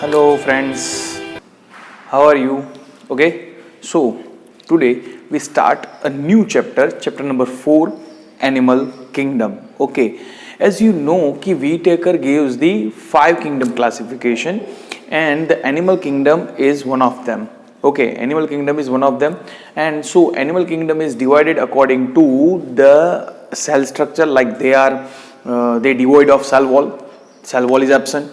Hello friends, how are you? Okay, so today we start a new chapter number 4, Animal Kingdom. Okay, as you know, ki Whitaker gives the 5 kingdom classification and the Animal Kingdom is one of them. Okay, Animal Kingdom is one of them, and so Animal Kingdom is divided according to the cell structure, like they devoid of cell wall is absent.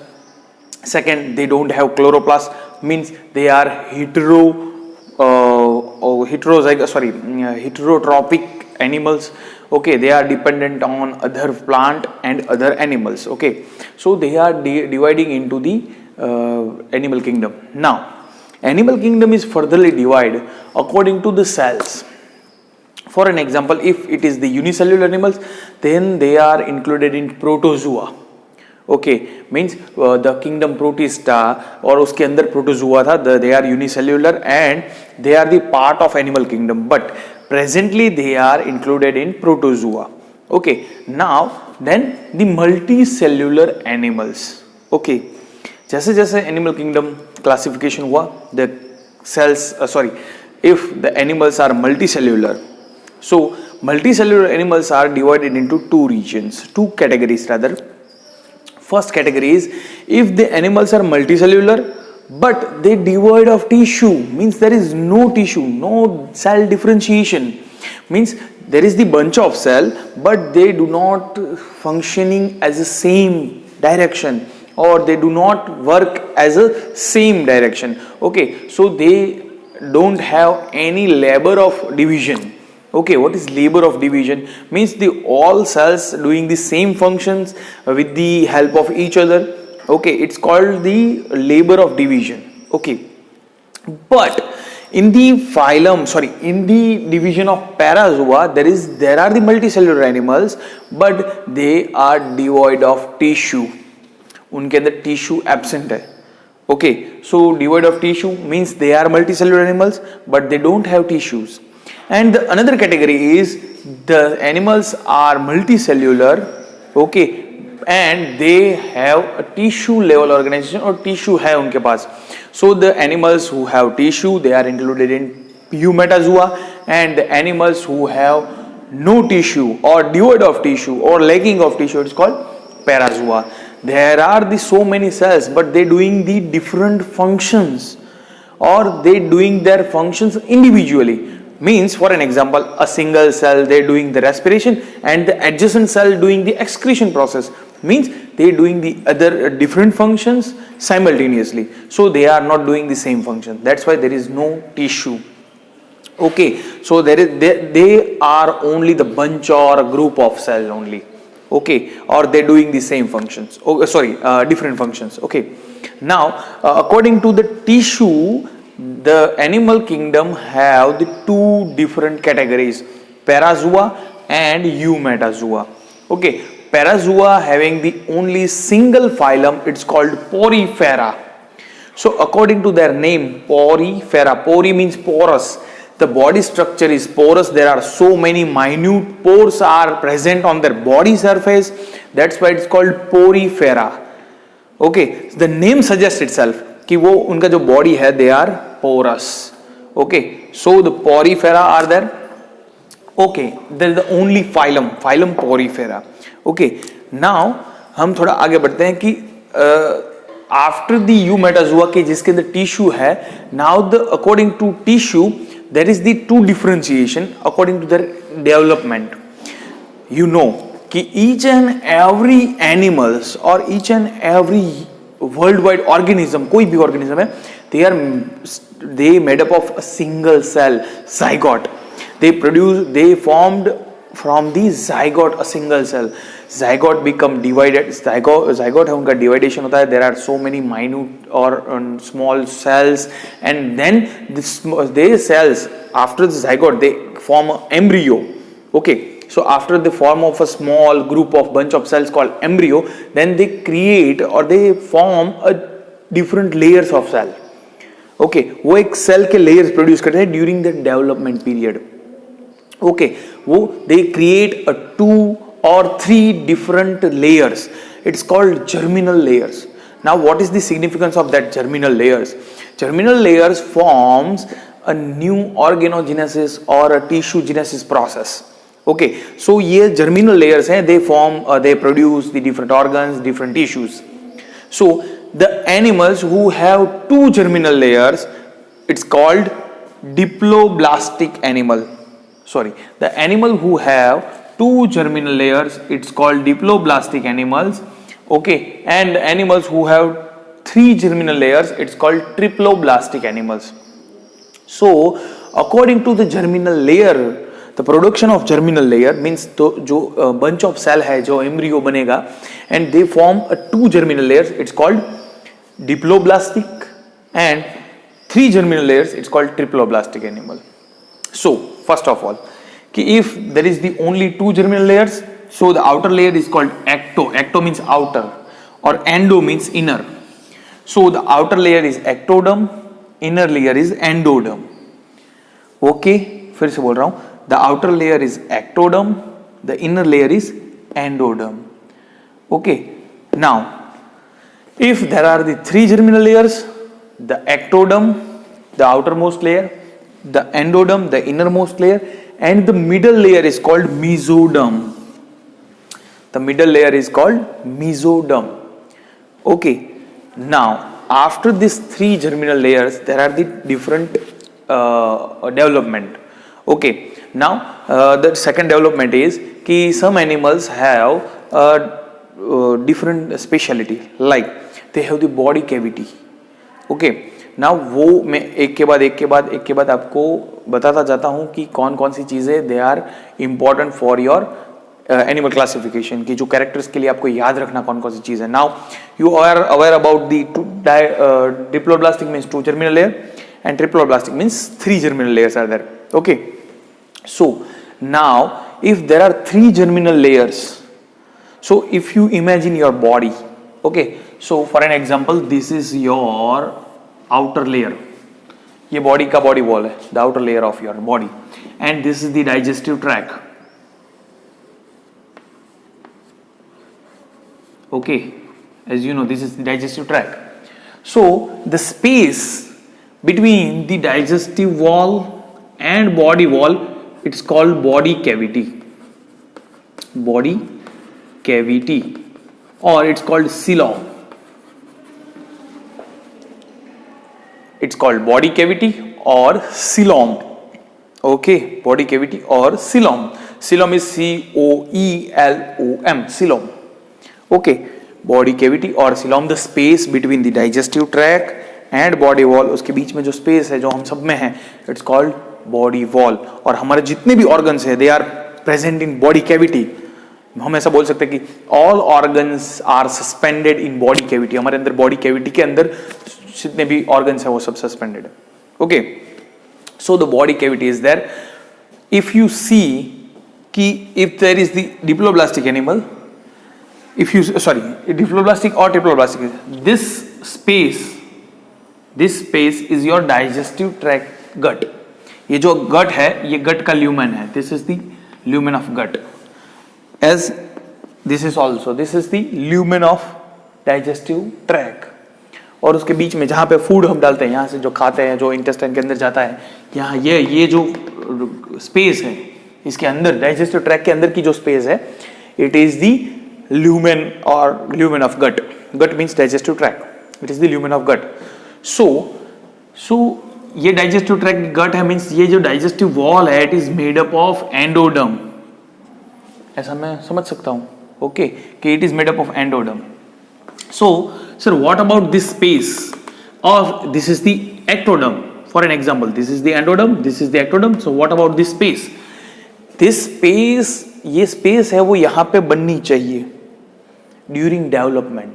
Second, they don't have chloroplast, means they are heterotrophic animals. Okay, they are dependent on other plant and other animals. Okay, so they are dividing into the animal kingdom. Now, animal kingdom is furtherly divided according to the cells. For an example, if it is the unicellular animals, then they are included in protozoa. Okay, means the kingdom protista और उसके अंदर protozoa था, they are unicellular and they are the part of animal kingdom, but presently they are included in protozoa. Okay, now then the multicellular animals. Okay, जैसे जैसे animal kingdom classification हुआ, the cells if the animals are multicellular, so multicellular animals are divided into two categories rather. First category is if the animals are multicellular but they devoid of tissue, means there is no tissue, no cell differentiation, means there is the bunch of cell but they do not functioning as a same direction or they do not work as a same direction. Okay, so they don't have any labor of division. Okay, what is labor of division? Means the all cells doing the same functions with the help of each other. Okay, it's called the labor of division. Okay, but in the in the division of parazoa, there are the multicellular animals, but they are devoid of tissue. उनके अंदर tissue absent है. Okay, so devoid of tissue means they are multicellular animals, but they don't have tissues. And the another category is the animals are multicellular, okay, and they have a tissue level organization or tissue है उनके पास. So the animals who have tissue, they are included in eumetazoa, and the animals who have no tissue or devoid of tissue or lacking of tissue, it's called parazoa. There are so many cells, but they doing the different functions or they doing their functions individually. Means, for an example, a single cell they doing the respiration and the adjacent cell doing the excretion process, means they doing the other different functions simultaneously, so they are not doing the same function. That's why there is no tissue. Okay, so they are only the bunch or a group of cells only. Okay, or they doing the same functions. Different functions. Okay, now according to the tissue, the animal kingdom have the two different categories, parazoa and eumetazoa. Okay, parazoa having the only single phylum, it's called Porifera. So according to their name, Porifera, pori means porous, the body structure is porous, there are so many minute pores are present on their body surface, that's why it's called Porifera. Okay, the name suggests itself कि वो उनका जो body है they are porous. Okay, so the Porifera are there. Okay, there is the only phylum Porifera. Okay, now हम थोड़ा आगे बढ़ते हैं कि आफ्टर द यूमेटाजोआ के जिसके अंदर टिश्यू है, now the according to tissue there is the two differentiation according to their development. You know कि ईच एंड एवरी एनिमल्स और each and every world wide organism, कोई भी ऑर्गेनिज्म है, they made up of a single cell, zygote. They formed from the zygote a single cell. Zygote become divided. Zygote है उनका dividation होता है. There are so many minute or small cells, and then these cells after the zygote they form an embryo. Okay. So after the form of a small group of bunch of cells called embryo, then they create or they form a different layers of cell. Okay, वो एक cell के layers produce करते हैं during the development period. Okay, वो they create a 2 or 3 different layers. It's called germinal layers. Now, what is the significance of that germinal layers? Germinal layers forms a new organogenesis or a tissue genesis process. Okay, so ये germinal layers हैं, they form, they produce the different organs, different tissues. So the animals who have two germinal layers, it's called diploblastic animal. Sorry, the animal who have two germinal layers, it's called diploblastic animals. Okay, and animals who have three germinal layers, it's called triploblastic animals. So according to the germinal layer, the production of germinal layer means तो जो bunch of cell है, जो embryo बनेगा, and they form a two germinal layers, it's called diploblastic, and three germinal layers, it's called triploblastic animal. So first of all, if there is the only two germinal layers, so the outer layer is called ecto. Ecto means outer, or endo means inner. So the outer layer is ectoderm, inner layer is endoderm. Okay, फिर से बोल रहा हूँ, the outer layer is ectoderm, the inner layer is endoderm. Okay, now if there are the three germinal layers, the ectoderm, the outermost layer, the endoderm, the innermost layer, and the middle layer is called mesoderm. The middle layer is called mesoderm. Okay, now after these three germinal layers, there are the different development. Okay, now the second development is कि some animals have different speciality, like they have the body cavity. Okay, now वो मैं एक के बाद आपको बताता जाता हूँ कि कौन कौन सी चीज़ें they are important for your animal classification, की जो कैरेक्टर्स के लिए आपको याद रखना कौन कौन सी चीज़ है. Now you are aware about the diploblastic means two germinal layer and triploblastic means three germinal layers are there. Okay, so now if there are three germinal layers, so if you imagine your body, okay, so for an example, this is your outer layer, ये body का body wall है, the outer layer of your body, and this is the digestive tract. Okay, as you know, this is the digestive tract. So the space between the digestive wall and body wall, it's called body cavity. Body cavity, or it's called coelom. It's called body cavity or coelom. Okay, body cavity or coelom. Coelom is C-O-E-L-O-M. Coelom. Okay, body cavity or coelom, the space between the digestive tract and body wall, उसके बीच में जो space है जो हम सब में है, it's called body wall. और हमारे जितने भी ऑर्गन्स है, they are present in body cavity. हम ऐसा बोल सकते हैं कि all organs are suspended in body cavity. हमारे अंदर बॉडी कैविटी के अंदर जितने भी ऑर्गन्स है वो सब सस्पेंडेड है. Okay, so the body cavity is there. If you see कि if there is the diploblastic animal, if you sorry diploblastic और triploblastic, this space is your digestive tract gut. ये जो गट है, ये गट का lumen है. This is the lumen of gut, as this is the lumen of digestive tract. और उसके बीच में जहां पे फूड हम डालते हैं, यहां से जो खाते हैं, जो इंटेस्टाइन के अंदर जाता है, यहाँ ये जो स्पेस है, इसके अंदर डाइजेस्टिव ट्रैक्ट के अंदर की जो स्पेस है, इट इज द ल्यूमेन और lumen of gut. Gut means digestive tract, it is the lumen of gut. So ये डाइजेस्टिव ट्रैक्ट गट है, मीन्स ये जो डाइजेस्टिव वॉल है, it is made up of endoderm. ऐसा मैं समझ सकता हूं. ओके, कि it is made up of endoderm. So sir, what about this space of, this is the ectoderm. For an example, this is the endoderm, this is the ectoderm. So what about this space? This space, ये space है वो यहां पे बननी चाहिए during development.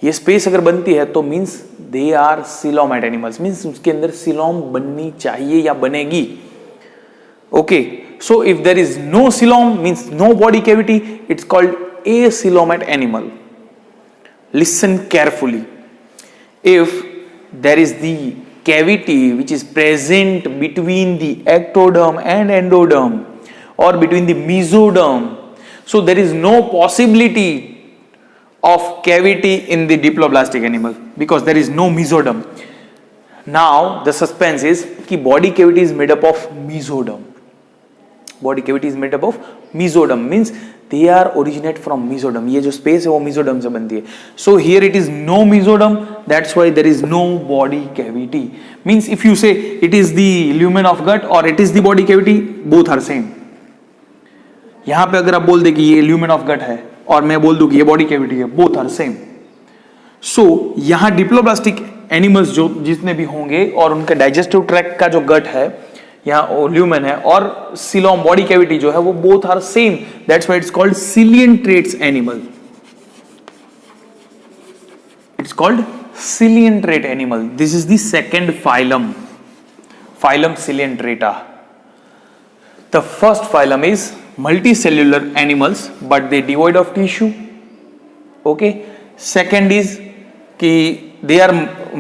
ये space अगर बनती है तो means they are coelomate animals, means उसके अंदर सीलोम बननी चाहिए या बनेगी. Okay, so if there is no coelom means no body cavity, it's called acoelomate animal. Listen carefully. If there is the cavity which is present between the ectoderm and endoderm or between the mesoderm, so there is no possibility of cavity in the diploblastic animal because there is no mesoderm. Now the suspense is कि body cavity is made up of mesoderm. Body cavity is made up of mesoderm means they are originate from mesoderm. ये जो space है वो mesoderm से बनती है. So here it is no mesoderm. That's why there is no body cavity. Means if you say it is the lumen of gut or it is the body cavity, both are same. यहाँ पे अगर आप बोल दे कि ये lumen of गट है और मैं बोल दूं कि ये बॉडी कैविटी है, बोथ आर सेम. सो यहाँ डिप्लोब्लास्टिक एनिमल्स जो जितने भी होंगे और उनके डाइजेस्टिव ट्रैक्ट का जो गट है यहाँ ल्यूमेन है और सिलोम बॉडी कैविटी जो है वो both are same. That's why it's called coelenterates animal. It's called coelenterate animal. This is the second phylum, phylum coelenterata. The first phylum is multicellular animals but they devoid of tissue. Okay. Second is कि they are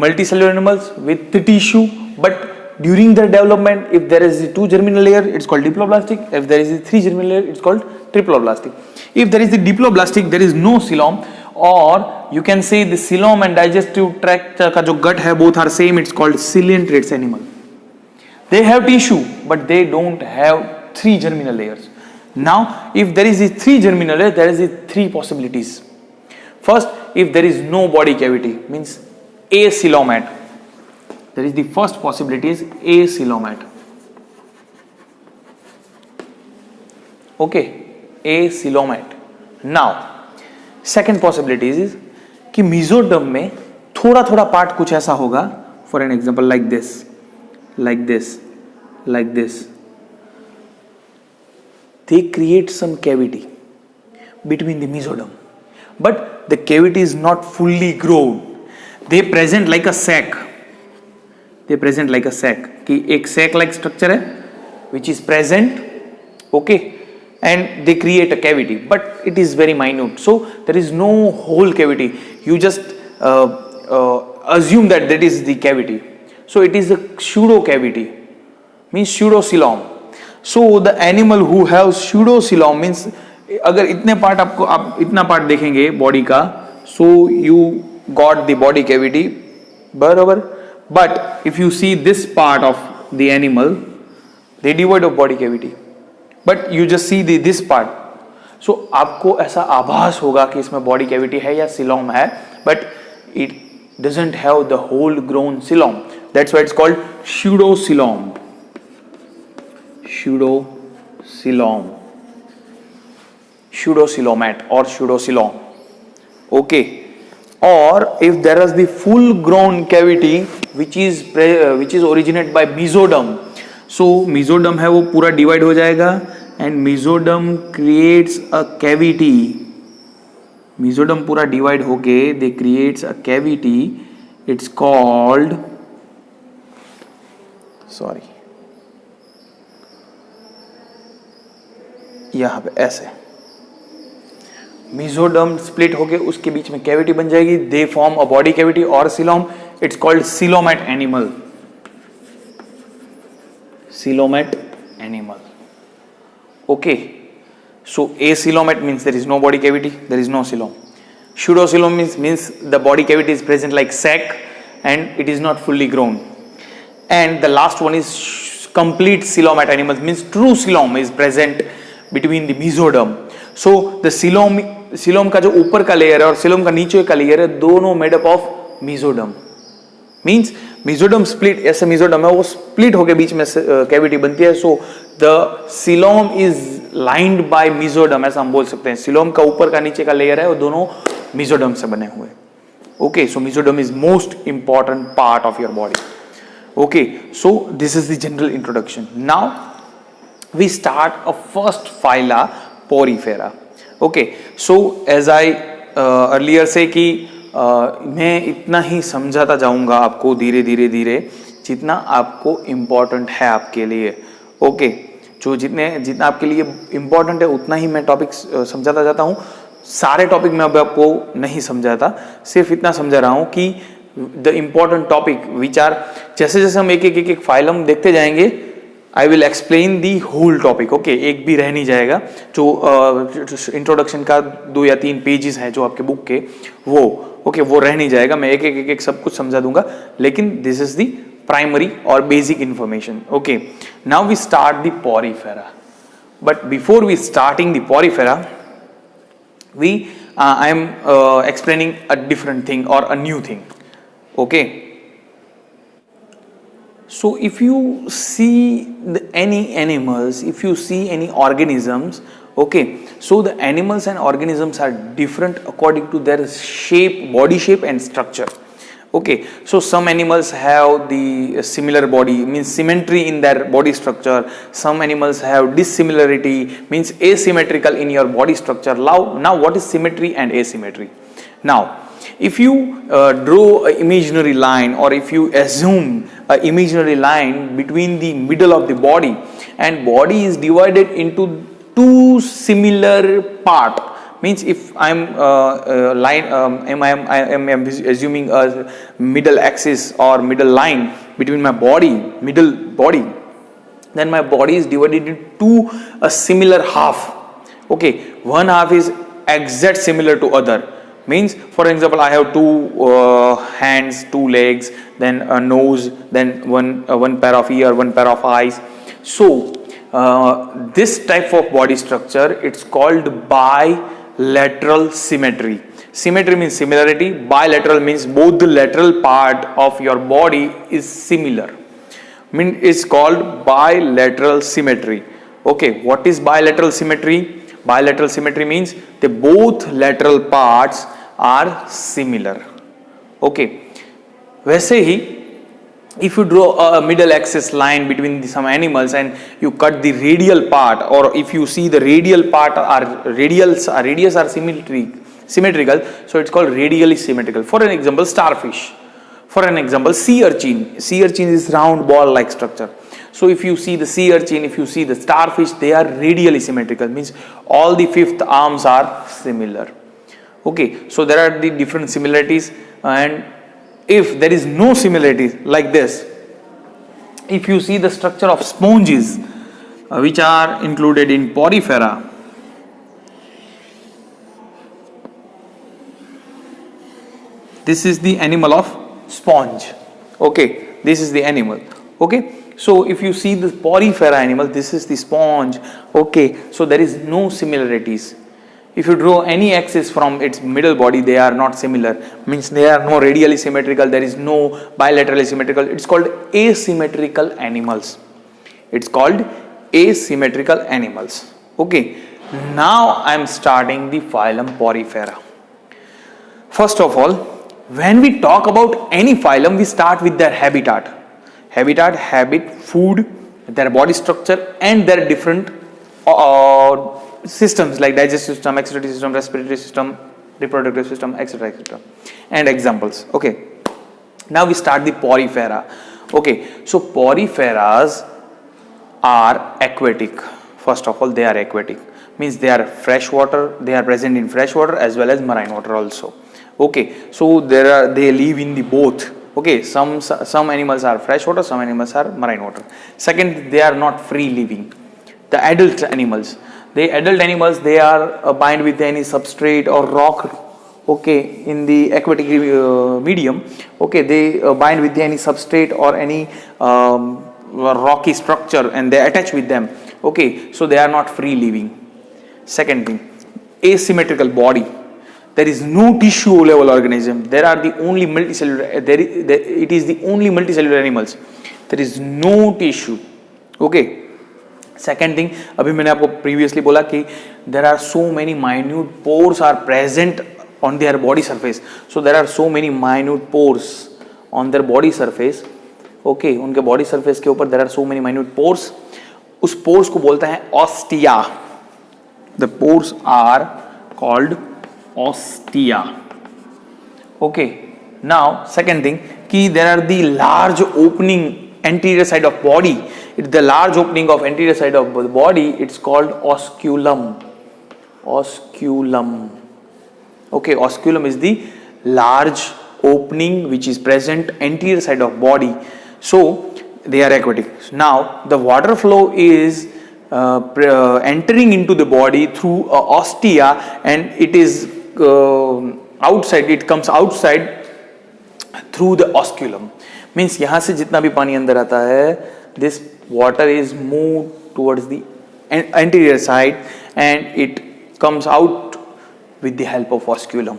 multicellular animals with the tissue but during their development if there is a 2 germinal layer it's called diploblastic. If there is a 3 germinal layer it's called triploblastic. If there is the diploblastic there is no coelom or you can say the coelom and digestive tract का जो gut है both are same. It's called ciliatrates animal. They have tissue but they don't have 3 germinal layers. Now, if there is a 3 germinal layer, there is a 3 possibilities. First, if there is no body cavity, means acoelomate. There is the first possibility is acoelomate. Okay, acoelomate. Now, second possibility is कि mesoderm में थोड़ा part कुछ ऐसा होगा. For an example, like this, like this, like this. They create some cavity between the mesoderm, but the cavity is not fully grown. They present like a sac. They present like a sac. कि एक sac-like structure है, which is present, okay, and they create a cavity, but it is very minute. So there is no whole cavity. You just assume that is the cavity. So it is a pseudo cavity, means pseudocoelom. So the animal who have pseudocoelom means अगर इतने part आपको आप इतना part देखेंगे body का, so you got the body cavity, बराबर. But if you see this part of the animal, they devoid of body cavity. But you just see this part. So आपको ऐसा आभास होगा कि इसमें बॉडी कैविटी है या coelom है, but it doesn't have the whole grown coelom. That's why it's called pseudocoelom. Pseudocoelomate or pseudocoelom. Okay. Or if there is the full grown cavity which is originated by mesoderm. So mesoderm है वो पूरा divide हो जाएगा and mesoderm creates a cavity. Mesoderm पूरा divide होके they creates a cavity. It's called यहाँ पे ऐसे mesoderm split होके उसके बीच में कैविटी बन जाएगी. They form a body cavity or coelom. It's called coelomate animal. Coelomate animal. Okay. So acoelomate means there is no body cavity, there is no coelom. Pseudocoelom means the body cavity is present like sac and it is not fully grown. And the last one is complete coelomate animals, means true coelom is present between the mesoderm. So the coelom का जो ऊपर का layer है और coelom का नीचे का layer है दोनों made up of mesoderm. Means mesoderm split, ऐसे mesoderm है वो split होके बीच में cavity बनती है. So the coelom is lined by mesoderm, ऐसा हम बोल सकते हैं. coelom का ऊपर का नीचे का लेयर है वो दोनों mesoderm से बने हुए. Okay, so mesoderm is most important part of your body. Okay, so this is the general introduction. Now we start a first phyla, Porifera. Okay, so as I earlier say कि मैं इतना ही समझाता जाऊंगा आपको धीरे धीरे जितना आपको इम्पोर्टेंट है आपके लिए. ओके, जो जितना आपके लिए इम्पोर्टेंट है उतना ही मैं टॉपिक समझाता जाता हूँ. सारे टॉपिक मैं अब आपको नहीं समझाता, सिर्फ इतना समझा रहा हूँ कि the important topic which are, जैसे जैसे हम एक फाइलम देखते जाएंगे I will explain the whole topic. Okay, एक भी रह नहीं जाएगा. जो इंट्रोडक्शन का 2 या 3 पेजेस हैं जो आपके बुक के, वो ओके वो रह नहीं जाएगा. मैं एक सब कुछ समझा दूंगा, लेकिन दिस इज दी प्राइमरी और basic information. Okay, now we start the Porifera. But before we starting the Porifera, I am explaining a different thing or a new thing. Okay. So if you see any animals, if you see any organisms, okay, so the animals and organisms are different according to their shape, body shape and structure. Okay, so some animals have the similar body, means symmetry in their body structure. Some animals have dissimilarity, means asymmetrical in your body structure. Now what is symmetry and asymmetry? Now if you draw an imaginary line, or if you assume an imaginary line between the middle of the body, and body is divided into two similar part, means if I am assuming a middle axis or middle line between my body, middle body, then my body is divided into a similar half. Okay, one half is exact similar to other, means for example I have 2 hands, 2 legs, then a nose, then one pair of ear, one pair of eyes. So this type of body structure, it's called bilateral symmetry. Symmetry means similarity, bilateral means both the lateral part of your body is similar, it's called bilateral symmetry. Okay, what is bilateral symmetry? Bilateral symmetry means the both lateral parts are similar. Okay, वैसे ही if you draw a middle axis line between some animals and you cut the radial part, or if you see the radial part radius are symmetrical, so it's called radially symmetrical. For an example, starfish. For an example, sea urchin. Sea urchin is round ball like structure. So if you see the sea urchin, if you see the starfish, they are radially symmetrical, means all the 5th arms are similar. Okay, so there are the different similarities. And if there is no similarities like this, if you see the structure of sponges, which are included in porifera, this is the animal of sponge. Okay, this is the animal. Okay, so if you see the porifera animal, this is the sponge. Okay, so there is no similarities. If you draw any axis from its middle body, they are not similar, means they are no radially symmetrical, there is no bilaterally symmetrical. It's called asymmetrical animals. It's called asymmetrical animals. Okay, now I am starting the phylum Porifera. First of all, when we talk about any phylum, we start with their habitat, habit, food, their body structure, and their different systems like digestive system, excretory system, respiratory system, reproductive system, etc., etc. And examples. Okay, now we start the porifera. Okay, so poriferas are aquatic. First of all, they are aquatic, means they are freshwater, they are present in freshwater as well as marine water also. Okay, so they live in the both. Okay, some animals are freshwater, some animals are marine water. Second, they are not free living. The adult animals, they are bind with any substrate or rock. Okay, in the aquatic medium. Okay, they bind with any substrate or any rocky structure, and they attach with them. Okay, so they are not free living. Second thing, asymmetrical body. There is no tissue level organism. There are the only multicellular. It is the only multicellular animals. There is no tissue. Okay. Second thing, अभी मैंने आपको previously बोला कि there are so many minute pores are present on their body surface. So there are so many minute pores on their body surface. Okay, उनके body surface के ऊपर there are so many minute pores. उस pores को बोलते हैं ostia. The pores are called ostia. Okay. Now second thing, कि there are the large opening anterior side of body. It's the large opening of anterior side of the body. It's called osculum. Osculum. Okay, osculum is the large opening which is present anterior side of body. So they are aquatic. Now the water flow is entering into the body through ostia, and it is outside, it comes outside through the osculum. Means यहाँ से जितना भी पानी अंदर आता है, this water is moved towards the anterior side and it comes out with the help of osculum.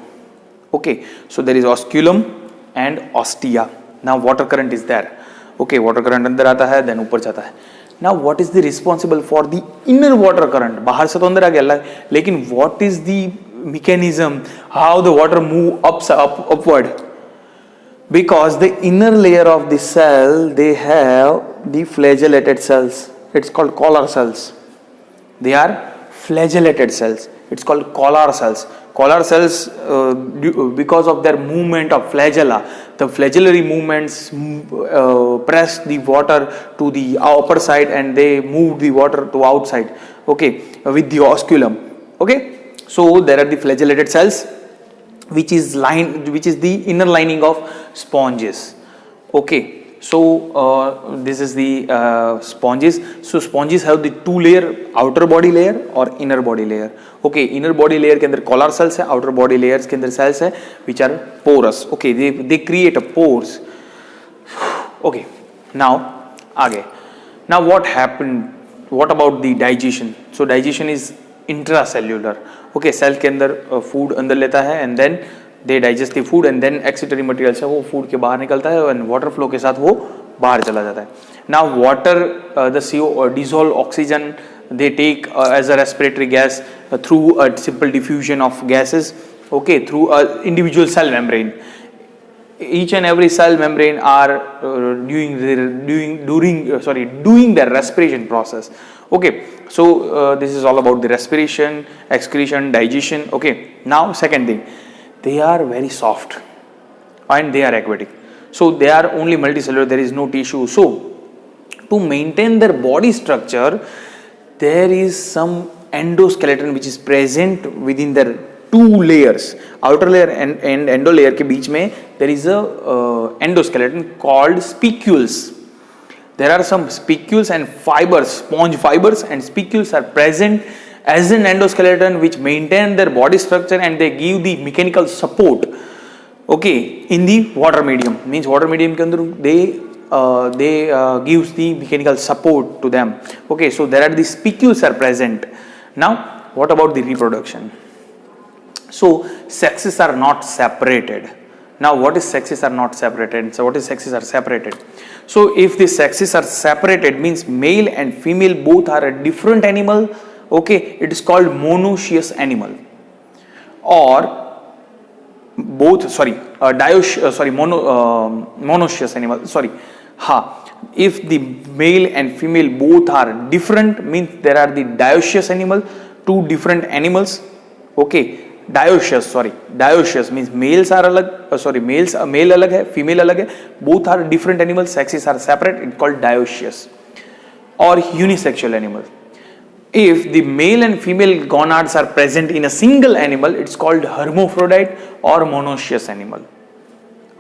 Okay, so there is osculum and ostia. Now water current is there. Okay, water current अंदर आता है, then ऊपर जाता है. Now what is the responsible for the inner water current? बाहर से तो अंदर आ गया, लेकिन what is the mechanism how the water move upward? Because the inner layer of the cell, they have the flagellated cells. It's called collar cells. They are flagellated cells. It's called collar cells. Collar cells, because of their movement of flagella, the flagellary movements press the water to the upper side and they move the water to outside. Okay, with the osculum. Okay, so there are the flagellated cells, which is the inner lining of sponges. Okay, so this is the sponges. So sponges have the two layer, outer body layer or inner body layer. Okay, inner body layer के अंदर collar cells है, outer body layers के अंदर cells है, which are porous. Okay, they create a pores. Okay, now आगे. Now what happened? What about the digestion? So digestion is intracellular. Okay, cell के अंदर food अंदर लेता है and then they digest the food and then excretory material से वो food के बाहर निकलता है and water flow के साथ वो बाहर चला जाता है. Now water, the CO dissolved oxygen they take as a respiratory gas through a simple diffusion of gases. Okay, through a individual cell membrane. Each and every cell membrane are doing their respiration process. Okay, so this is all about the respiration, excretion, digestion. Okay, now second thing, they are very soft and they are aquatic. So they are only multicellular, there is no tissue. So to maintain their body structure, there is some endoskeleton which is present within their two layers, outer layer and endo layer के बीच में there is a endoskeleton called spicules. There are some spicules and fibers, sponge fibers and spicules are present as an endoskeleton which maintain their body structure and they give the mechanical support. Okay, in the water medium, means water medium के अंदर they gives the mechanical support to them. Okay, so there are the spicules are present. Now what about the reproduction? So sexes are not separated. Now what is sexes are not separated? So what is sexes are separated? So if the sexes are separated means male and female both are a different animal. Okay, it is called monoecious animal. Or monoecious animal. If the male and female both are different means there are the dioecious animal, two different animals. Okay, dioecious means males are alag, male alag hai, female alag hai, both are different animals, sexes are separate, it's called dioecious. Or unisexual animal. If the male and female gonads are present in a single animal, it's called hermaphrodite or monoecious animal.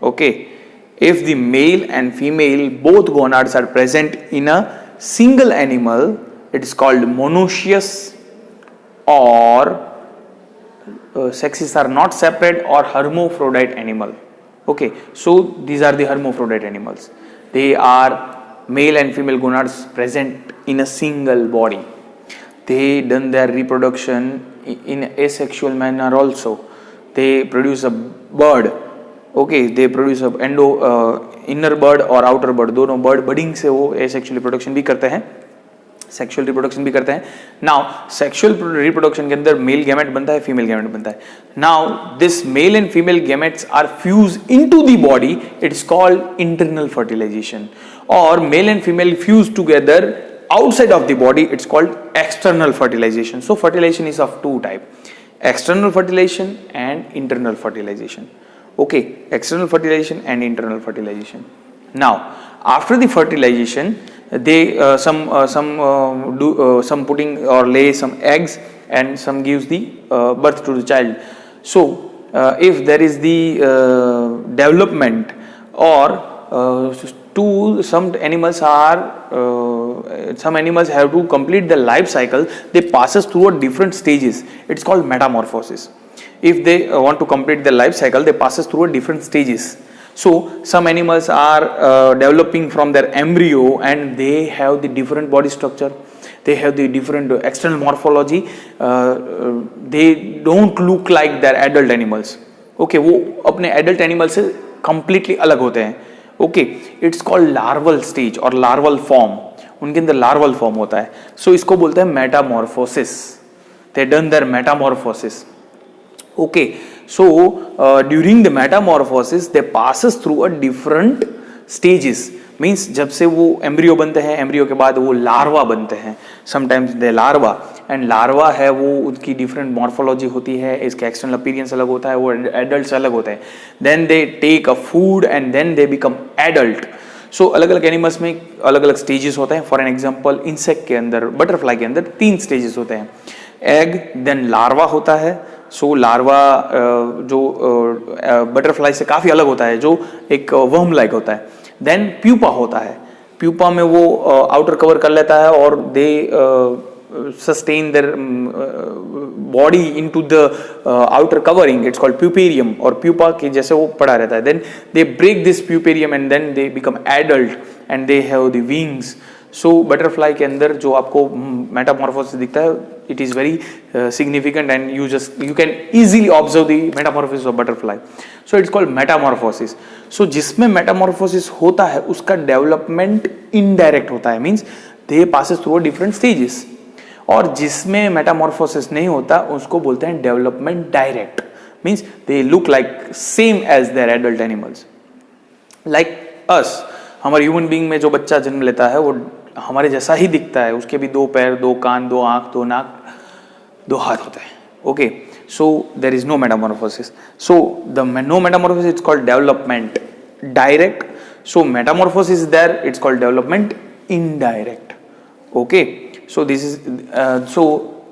Okay, if the male and female both gonads are present in a single animal, it is called monoecious or sexes are not separate or hermaphrodite animal. Okay, so these are the hermaphrodite animals. They are male and female gonads present in a single body. They done their reproduction in asexual manner also. They produce a bird. Okay, they produce a inner bird or outer bird. दोनों bird budding से वो asexual reproduction भी करते हैं, sexual reproduction भी करते हैं. Now sexual reproduction के अंदर male gamete बनता है, female gamete बनता है. Now this male and female gametes are fused into the body. It is called internal fertilization. Or male and female fused together outside of the body, it's called external fertilization. So fertilization is of two types, external fertilization and internal fertilization. Okay, external fertilization and internal fertilization. Now after the fertilization, they some putting or lay some eggs and some gives the birth to the child. So if there is the development or some animals have to complete their life cycle. They passes through a different stages. It's called metamorphosis. If they want to complete their life cycle, they passes through a different stages. So some animals are developing from their embryo, and they have the different body structure. They have the different external morphology. They don't look like their adult animals. Okay, वो अपने adult animals से completely अलग होते हैं. Okay, it's called larval stage और larval form. उनके अंदर larval form होता है. So इसको बोलते हैं metamorphosis. They done their metamorphosis. Okay, so during the metamorphosis they passes through a different stages. Means जब से वो एम्ब्रियो बनते हैं, एम्ब्रियो के बाद वो लार्वा बनते हैं. Sometimes they larva, and larva है वो उसकी डिफरेंट मॉर्फोलॉजी होती है, इसका एक्सटर्नल अपीयरेंस अलग होता है, वो एडल्ट से अलग होते हैं. Then they take a food and then they become adult. So अलग अलग एनिमल्स में अलग अलग स्टेजेस होते हैं. फॉर एन एग्जाम्पल इंसेक्ट के अंदर, बटरफ्लाई के अंदर 3 स्टेजेस होते हैं. एग, देन लार्वा होता है. सो लार्वा जो बटरफ्लाई से काफ़ी अलग होता है, जो एक वर्म लाइक होता है. देन प्यूपा होता है. प्यूपा में वो आउटर कवर कर लेता है और they sustain their body into the outer covering. It's called puparium, और प्यूपा के जैसे वो पड़ा रहता है. Then they break this puparium and then they become adult and they have the wings. So butterfly के अंदर जो आपको मेटामॉर्फोसिस दिखता है, it is very significant and you can easily observe the metamorphosis of butterfly. So it's called metamorphosis. So जिसमें metamorphosis होता है उसका development indirect होता है, means they passes through different stages. और जिसमें metamorphosis नहीं होता उसको बोलते हैं development direct, means they look like same as their adult animals. Like us, हमारे ह्यूमन बीइंग में जो बच्चा जन्म लेता है वो हमारे जैसा ही दिखता है. उसके भी 2 पैर, 2 कान, 2 आँख, 2 नाक, 2 हाथ होते हैं. Okay, so there is no metamorphosis. So the no metamorphosis it's called development direct. So metamorphosis there, it's called development indirect. Okay, so this is so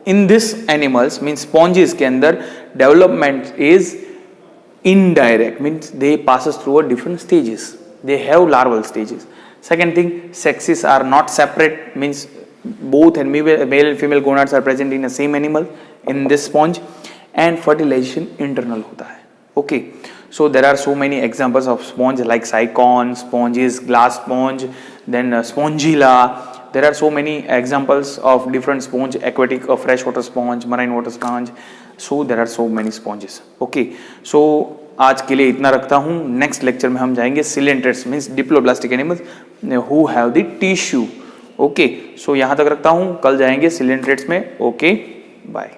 in this animals means sponges के अंदर development is indirect, means they passes through a different stages. They have larval stages. Second thing, sexes are not separate, means both and male and female gonads are present in the same animal in this sponge. And fertilization internal होता है. Okay, so there are so many examples of sponge like Sycon sponges, glass sponge, then Spongilla. There are so many examples of different sponge, aquatic or freshwater sponge, marine water sponge. So there are so many sponges. Okay, so आज के लिए इतना रखता हूँ. Next lecture में हम जाएंगे coelenterates, means diploblastic animals who have the tissue. Okay, so यहाँ तक रखता हूँ. कल जाएंगे सिलेंट्रेट्स में. Okay, bye.